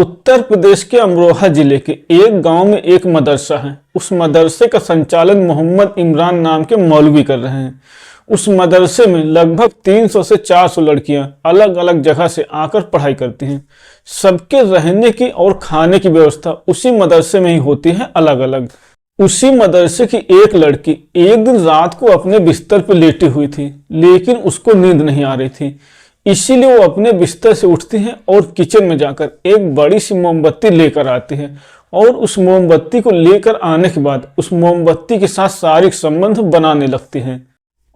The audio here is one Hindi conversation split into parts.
उत्तर प्रदेश के अमरोहा जिले के एक गांव में एक मदरसा है। उस मदरसे का संचालन मोहम्मद इमरान नाम के मौलवी कर रहे हैं। उस मदरसे में लगभग 300 से 400 लड़कियां अलग अलग जगह से आकर पढ़ाई करती हैं। सबके रहने की और खाने की व्यवस्था उसी मदरसे में ही होती है अलग अलग। उसी मदरसे की एक लड़की एक दिन रात को अपने बिस्तर पर लेटी हुई थी, लेकिन उसको नींद नहीं आ रही थी। इसीलिए वो अपने बिस्तर से उठती है और किचन में जाकर एक बड़ी सी मोमबत्ती लेकर आती है और उस मोमबत्ती को लेकर आने के बाद उस मोमबत्ती के साथ शारीरिक संबंध बनाने लगती है।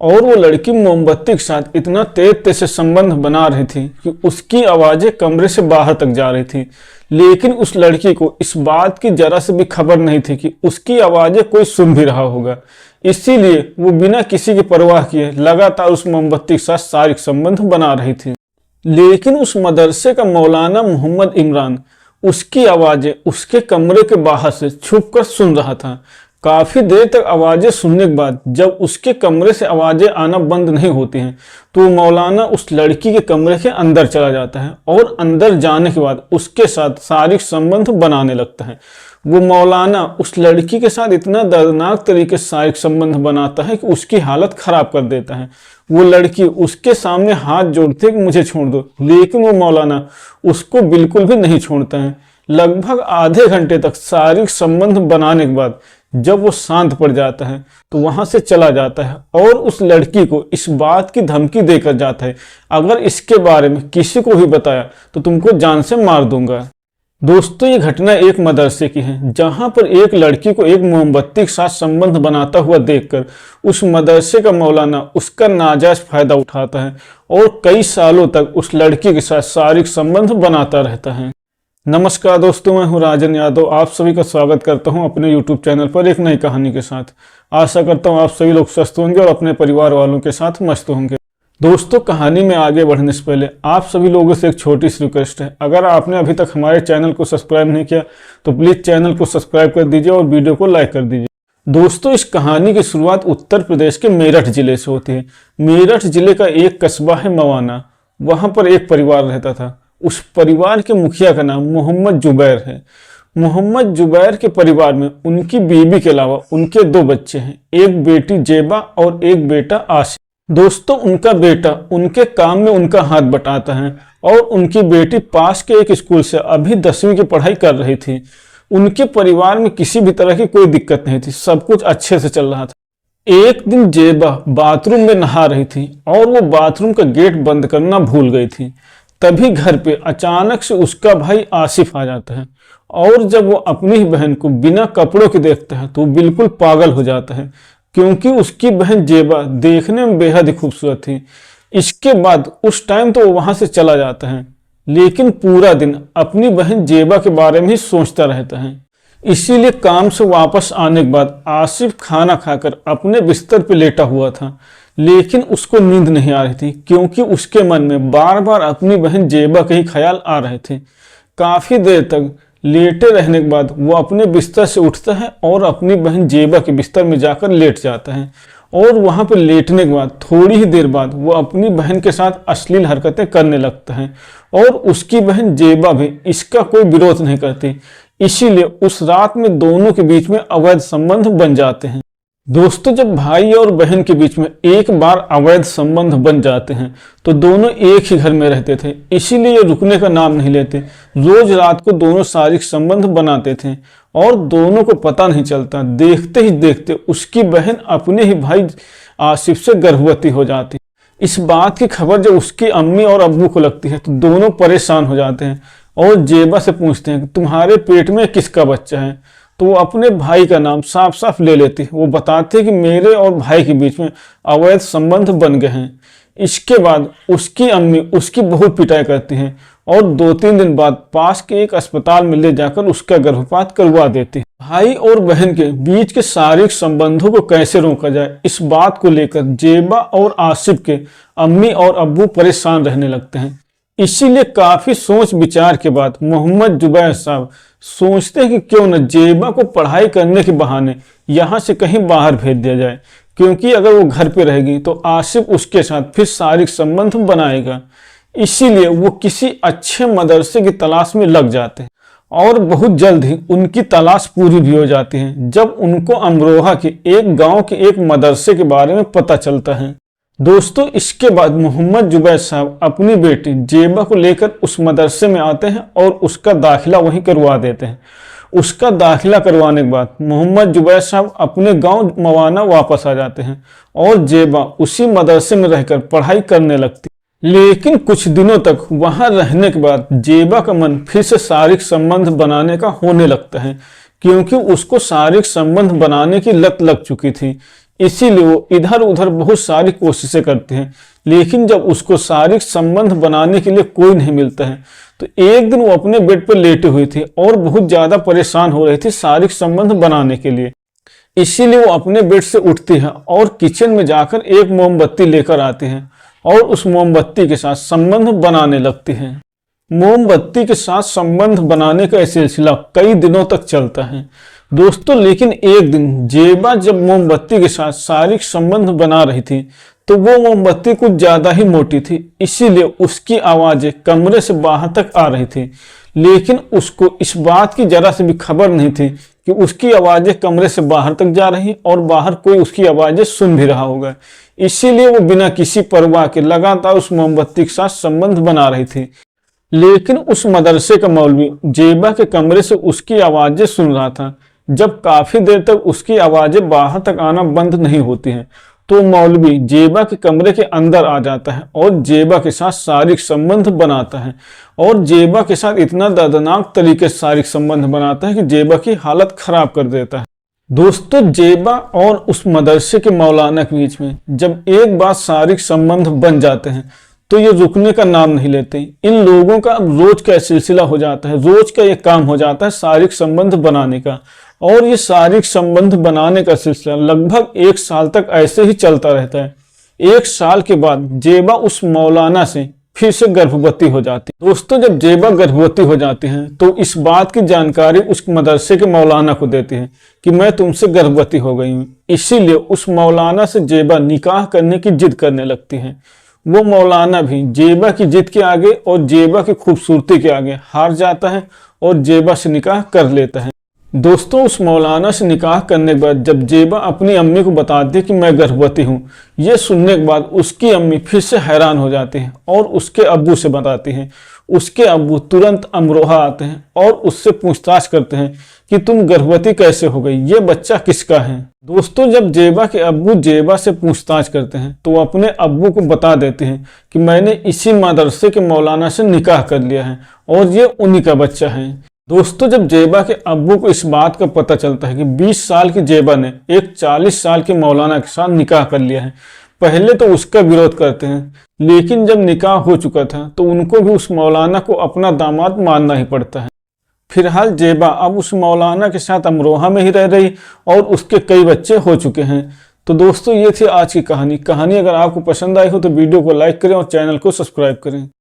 और वो लड़की मोमबत्ती के साथ इतना तेज से संबंध बना रही थी कि उसकी आवाजें कमरे से बाहर तक जा रही थी। लेकिन उस लड़की को इस बात की जरा से भी खबर नहीं थी कि उसकी आवाजें कोई सुन भी रहा होगा। इसीलिए वो बिना किसी की परवाह किए लगातार उस मोमबत्ती के साथ शारीरिक संबंध बना रही थी। लेकिन उस मदरसे का मौलाना मोहम्मद इमरान उसकी आवाजें उसके कमरे के बाहर से छुपकर सुन रहा था। काफी देर तक आवाजें सुनने के बाद जब उसके कमरे से आवाजें आना बंद नहीं होती हैं तो मौलाना उस लड़की के कमरे के अंदर चला जाता है और अंदर जाने के बाद उसके साथ शारीरिक संबंध बनाने लगता है। वो मौलाना उस लड़की के साथ इतना दर्दनाक तरीके से शारीरिक संबंध बनाता है कि उसकी हालत खराब कर देता है। वो लड़की उसके सामने हाथ जोड़ती है कि मुझे छोड़ दो, लेकिन वो मौलाना उसको बिल्कुल भी नहीं छोड़ता है। लगभग आधे घंटे तक शारीरिक संबंध बनाने के बाद जब वो शांत पड़ जाता है तो वहां से चला जाता है और उस लड़की को इस बात की धमकी देकर जाता है, अगर इसके बारे में किसी को भी बताया तो तुमको जान से मार दूंगा। दोस्तों, ये घटना एक मदरसे की है जहां पर एक लड़की को एक मोमबत्ती के साथ संबंध बनाता हुआ देखकर उस मदरसे का मौलाना उसका नाजायज फायदा उठाता है और कई सालों तक उस लड़की के साथ शारीरिक संबंध बनाता रहता है। नमस्कार दोस्तों, मैं हूं राजन यादव। आप सभी का स्वागत करता हूं अपने यूट्यूब चैनल पर एक नई कहानी के साथ। आशा करता हूं आप सभी लोग स्वस्थ होंगे और अपने परिवार वालों के साथ मस्त होंगे। दोस्तों, कहानी में आगे बढ़ने से पहले आप सभी लोगों से एक छोटी सी रिक्वेस्ट है। अगर आपने अभी तक हमारे चैनल को सब्सक्राइब नहीं किया तो प्लीज चैनल को सब्सक्राइब कर दीजिए और वीडियो को लाइक कर दीजिए। दोस्तों, इस कहानी की शुरुआत उत्तर प्रदेश के मेरठ जिले से होती है। मेरठ जिले का एक कस्बा है मवाना। वहां पर एक परिवार रहता था। उस परिवार के मुखिया का नाम मोहम्मद जुबैर है। मोहम्मद जुबैर के परिवार में उनकी बीवी के अलावा उनके 2 बच्चे हैं, एक बेटी जेबा और एक बेटा आसिफ। दोस्तों, उनका बेटा उनके काम में उनका हाथ बटाता है और उनकी बेटी पास के एक स्कूल से अभी 10वीं की पढ़ाई कर रही थी। उनके परिवार में किसी भी तरह की कोई दिक्कत नहीं थी, सब कुछ अच्छे से चल रहा था। एक दिन जेबा बाथरूम में नहा रही थी और वो बाथरूम का गेट बंद करना भूल गई थी। तभी घर पे अचानक से उसका भाई आसिफ आ जाता है और जब वो अपनी ही बहन को बिना कपड़ों के देखता है तो वो बिल्कुल पागल हो जाता है, क्योंकि उसकी बहन जेबा देखने में बेहद ही खूबसूरत थी। इसके बाद उस टाइम तो वो वहां से चला जाता है, लेकिन पूरा दिन अपनी बहन जेबा के बारे में ही सोचता रहता है। इसीलिए काम से वापस आने के बाद आसिफ खाना खाकर अपने बिस्तर पे लेटा हुआ था, लेकिन उसको नींद नहीं आ रही थी, क्योंकि उसके मन में बार बार अपनी बहन जेबा के ही ख्याल आ रहे थे। काफी देर तक लेटे रहने के बाद वो अपने बिस्तर से उठता है और अपनी बहन जेबा के बिस्तर में जाकर लेट जाता है और वहां पर लेटने के बाद थोड़ी ही देर बाद वो अपनी बहन के साथ अश्लील हरकतें करने लगता है और उसकी बहन जेबा भी इसका कोई विरोध नहीं करती। इसीलिए उस रात में दोनों के बीच में अवैध संबंध बन जाते हैं। दोस्तों, जब भाई और बहन के बीच में एक बार अवैध संबंध बन जाते हैं तो दोनों एक ही घर में रहते थे, इसीलिए ये रुकने का नाम नहीं लेते। रोज रात को दोनों शारीरिक संबंध बनाते थे और दोनों को पता नहीं चलता। देखते ही देखते उसकी बहन अपने ही भाई आसिफ से गर्भवती हो जाती। इस बात की खबर जब उसकी अम्मी और अब्बू को लगती है तो दोनों परेशान हो जाते हैं और जेबा से पूछते हैं कि तुम्हारे पेट में किसका बच्चा है। तो वो अपने भाई का नाम साफ साफ ले लेती। वो बताते कि मेरे और भाई के बीच में अवैध संबंध बन गए हैं। इसके बाद उसकी अम्मी उसकी बहुत पिटाई करती हैं और 2-3 दिन बाद पास के एक अस्पताल में ले जाकर उसका गर्भपात करवा देती है। भाई और बहन के बीच के शारीरिक संबंधों को कैसे रोका जाए, इस बात को लेकर जेबा और आसिफ के अम्मी और अब्बू परेशान रहने लगते हैं। इसीलिए काफी सोच विचार के बाद मोहम्मद जुबैर साहब सोचते हैं कि क्यों न जेबा को पढ़ाई करने के बहाने यहाँ से कहीं बाहर भेज दिया जाए, क्योंकि अगर वो घर पे रहेगी तो आसिफ उसके साथ फिर शारीरिक संबंध बनाएगा। इसीलिए वो किसी अच्छे मदरसे की तलाश में लग जाते हैं। और बहुत जल्द ही उनकी तलाश पूरी भी हो जाती है जब उनको अमरोहा के एक गांव के एक मदरसे के बारे में पता चलता है। दोस्तों, इसके बाद मोहम्मद जुबैर साहब अपनी बेटी जेबा को लेकर उस मदरसे में आते हैं और उसका दाखिला वहीं करवा देते हैं। उसका दाखिला करवाने के बाद मोहम्मद जुबैर साहब अपने गांव मवाना वापस आ जाते हैं और जेबा उसी मदरसे में रहकर पढ़ाई करने लगती। लेकिन कुछ दिनों तक वहां रहने के बाद जेबा का मन फिर से शारीरिक संबंध बनाने का होने लगता है, क्योंकि उसको शारीरिक संबंध बनाने की लत लग चुकी थी। इसीलिए वो इधर उधर बहुत सारी कोशिशें करते हैं, लेकिन जब उसको शारीरिक संबंध बनाने के लिए कोई नहीं मिलता है तो एक दिन वो अपने बेड पर लेटे हुई थी और बहुत ज्यादा परेशान हो रही थी शारीरिक संबंध बनाने के लिए। इसीलिए वो अपने बेड से उठती है और किचन में जाकर एक मोमबत्ती लेकर आती है और उस मोमबत्ती के साथ संबंध बनाने लगती है। मोमबत्ती के साथ संबंध बनाने का सिलसिला कई दिनों तक चलता है दोस्तों। लेकिन एक दिन जेबा जब मोमबत्ती के साथ शारीरिक संबंध बना रही थी तो वो मोमबत्ती कुछ ज्यादा ही मोटी थी, इसीलिए उसकी आवाजें कमरे से बाहर तक आ रही थी। लेकिन उसको इस बात की जरा से भी खबर नहीं थी कि उसकी आवाजें कमरे से बाहर तक जा रही और बाहर कोई उसकी आवाजें सुन भी रहा होगा। इसीलिए वो बिना किसी परवाह के लगातार उस मोमबत्ती के साथ संबंध बना रही थी। लेकिन उस मदरसे का मौलवी जेबा के कमरे से उसकी आवाजें सुन रहा था। जब काफी देर तक उसकी आवाजें बाहर तक आना बंद नहीं होती हैं तो मौलवी जेबा के कमरे के अंदर आ जाता है और जेबा के साथ शारीरिक संबंध बनाता है और जेबा के साथ इतना दर्दनाक तरीके से शारीरिक संबंध बनाता है कि जेबा की हालत खराब कर देता है। दोस्तों, जेबा और उस मदरसे के मौलाना के बीच में जब एक बार शारीरिक संबंध बन जाते हैं तो ये रुकने का नाम नहीं लेते। इन लोगों का अब रोज का सिलसिला हो जाता है, रोज का ये काम हो जाता है शारीरिक संबंध बनाने का। और ये शारीरिक संबंध बनाने का सिलसिला लगभग 1 साल तक ऐसे ही चलता रहता है। 1 साल के बाद जेबा उस मौलाना से फिर से गर्भवती हो जाती है। दोस्तों, जब जेबा गर्भवती हो जाती हैं तो इस बात की जानकारी उस मदरसे के मौलाना को देती है कि मैं तुमसे गर्भवती हो गई हूँ। इसीलिए उस मौलाना से जेबा निकाह करने की जिद करने लगती है। वो मौलाना भी जेबा की जिद के आगे और जेबा की खूबसूरती के आगे हार जाता है और जेबा से निकाह कर लेता है। दोस्तों, उस मौलाना से निकाह करने के बाद जब जेबा अपनी अम्मी को बताती है कि मैं गर्भवती हूँ, ये सुनने के बाद उसकी अम्मी फिर से हैरान हो जाती है और उसके अब्बू से बताती है। उसके अब्बू तुरंत अमरोहा आते हैं और उससे पूछताछ करते हैं कि तुम गर्भवती कैसे हो गई, ये बच्चा किसका है। दोस्तों, जब जेबा के अब्बू जेबा से पूछताछ करते हैं तो वो अपने अब्बू को बता देते हैं कि मैंने इसी मदरसे के मौलाना से निकाह कर लिया है और ये उन्हीं का बच्चा है। दोस्तों, जब जेबा के अब्बू को इस बात का पता चलता है कि 20 साल की जेबा ने एक 40 साल के मौलाना के साथ निकाह कर लिया है, पहले तो उसका विरोध करते हैं, लेकिन जब निकाह हो चुका था तो उनको भी उस मौलाना को अपना दामाद मानना ही पड़ता है। फिलहाल जेबा अब उस मौलाना के साथ अमरोहा में ही रह रही और उसके कई बच्चे हो चुके हैं। तो दोस्तों, ये थी आज की कहानी। अगर आपको पसंद आई हो तो वीडियो को लाइक करें और चैनल को सब्सक्राइब करें।